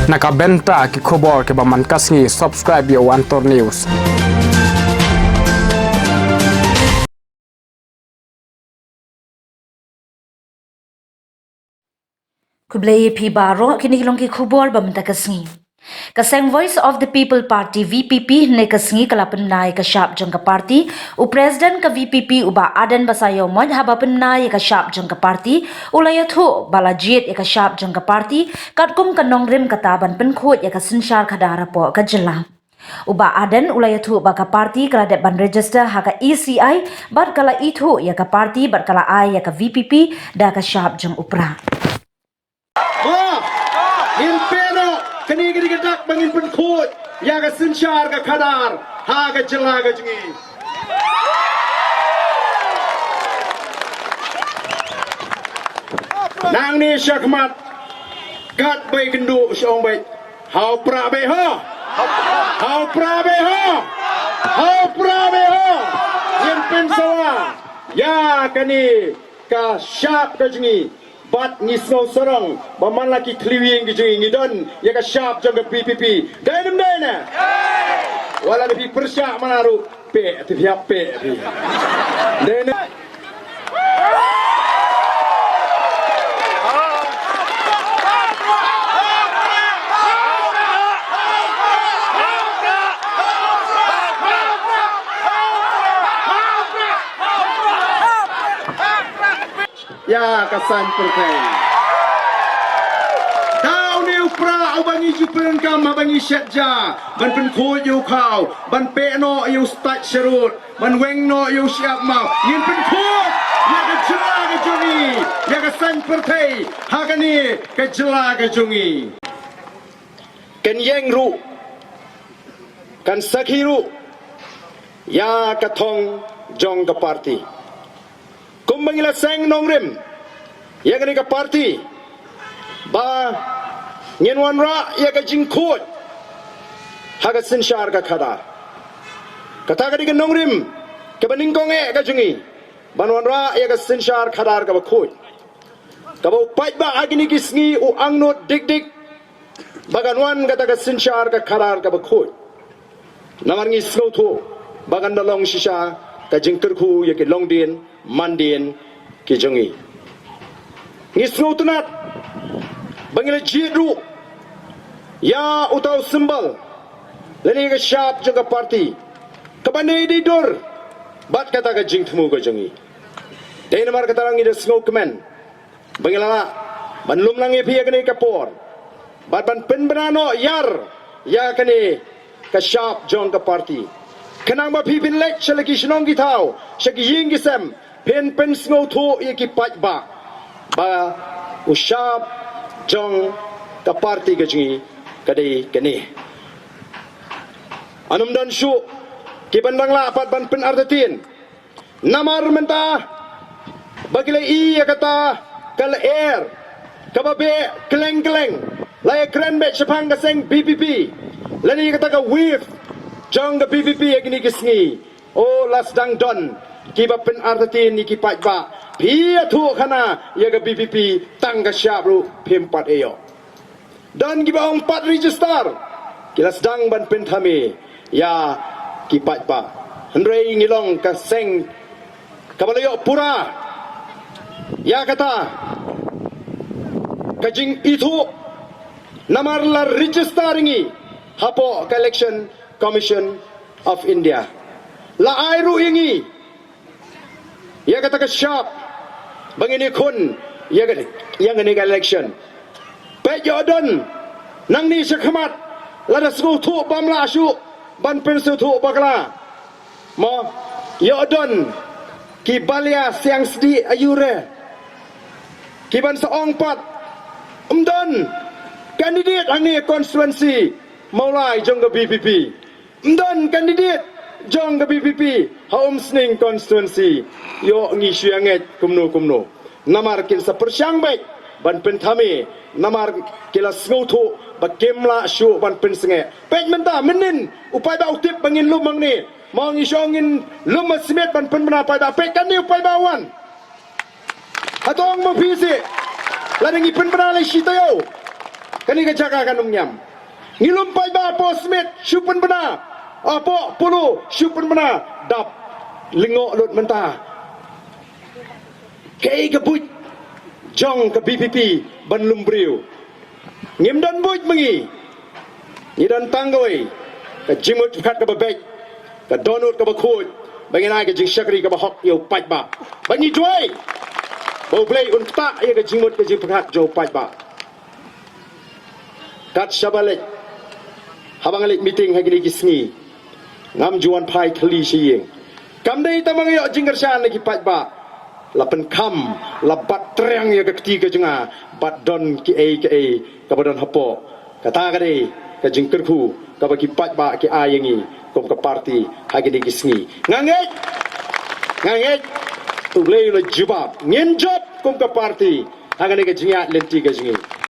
Nakabenta ki khobor ke baman kasngi subscribe yo Antor News. Kublai pi baro kini long ki khubor bamta kasngi. Kaseng Voice of the People Party VPP ne kasngi kalapan nai ka sharp jang ka party u president ka VPP uba adan basayo mod habapan nai ka sharp jang ka party ulayathu balajit ka sharp jang ka party katkum ka nongrim kataban pen khot ya ka sinshar khadara po ka jylla. Uba adan ulayathu baka party kala de ban register haka ECI bat kala ithu ya ka party bat kala ai ya ka VPP da ka sharp jang upra. Pero kani gedak bangin pen khot ya ga sinchar ga khadar ha ga jylla ga jungi nang ni syakmat kat bai kendu syong bai hau pra be ho hau pra be ho hau pra be ho yen pen sawa ya kani ka syap ga jungi bat ngisau sorong baman laki kliwing gijung ngidon ya ka syap jang ka PPP dainem daina wala bi persyak manaru pe ti fiap pe daina ya kasan pyrthei tau ni Prah abangi jupen kam abangi syatja ban pen khoi yu khau ban pe no yu stat sherut ban weng no yu syap mau yin pen khoi ya ka jylla ka jungi ya kasan pyrthei hagani ka jylla ka jungi kan yeng ru kan sakhiru ya ka thong jong ka party kumbangila seng nongrim ya gani ka party ba nyenwan ra ya ka jingkhot haga sinshar ka khadar kata gani ka nongrim ke baning konge ka jungi banwan ra ya ka sinshar khadar ka bakhot ka ba pai ba agni kisngi u angno dik dik baganwan kata ka sinshar ka khadar ka bakhot namarngi slow tho bagan dalong shisha ka jingker khu ya ke longdien mandien ki jungi ngisno tunat bangila jidru ya utau simbal leni ka syap jaga party kabane di dor bat kata ka jing thmu ka jungi dei namar kata rangi de snow kemen bangila la banlum langi phi ka kapor bat ban pen banano yar ya kane ka syap jong ka party kanang ma phi bin lek chalaki shnong ki thau shaki ying ki sem pen pen snow tho ye ki pat ba usyap jong ka party ka jungi kadai kani anum dan syu ki bandang la pat ban pen ardatin namar menta bagile i ya kata kal air kababe kleng kleng lai kren be chapang ka seng BPP lani kata ka wave jong ka BPP agni kisngi o lasdang don kiba pen ardatin ni ki pat ba pia thu khana ya ga BPP tang ka syap ru phempat eyo dan kiba ong pat register kilas dang ban pen thame ya ki pat ba hendrei ngilong ka seng kabalayo pura ya kata kajing itu namar la register ngi hapo ka election commission of India la airu ingi ya kata ka syap bangini kun ya ngani ka election pe jodon nang ni sakhamat la da sku thu bamla shu ban pensu thu bakla mo yodon ki balia siang sdi ayure ki ban saong pat umdon candidate angni constituency maulai jong ka BPP umdon candidate jong ka BPP haum sning constituency yo ngi syanget kumno namar kin sa persyang baik ban pen thame namar kila sngoto ba kemla syu ban pen senge pej menta menin upai ba utip bangin lumang ni mong isyongin lumas simet ban pen bena pai ba pej kan ni upai bawan atong mo pisi ladang ipen bena lai sitayo Kani ka jaga kanung nyam. Ngilumpai ba po smith syupen bena. Apa pulu syupen bena dap lingok lut mentah. Kei ke buj jong ke BPP ban lumbriu. Ngim dan buj mengi. Ni dan tanggoi ke jimut khat ke babek ke donut ke bakuj. Bagi nai ke jing syakri ke bahok yo paj ba. Bagi juai. Bau play un tak ye ke jimut ke jing khat jo paj ba. Kat syabalik. Habang alik meeting hari ni kisngi. Ngam juan pai kali siyeng. Kam dai tamang yo jinggar syan lagi paj ba. Lapan kam labat terang ya ke ketiga jenga bat don ki ka badan hapo. Kata kade ka jingkerku ka bagi paj ba ki ayengi kom ka parti hari ni kisngi. Nganget tu boleh lo jawab. Ngin job kom ka parti hari ni ka jinga lenti ka jingi.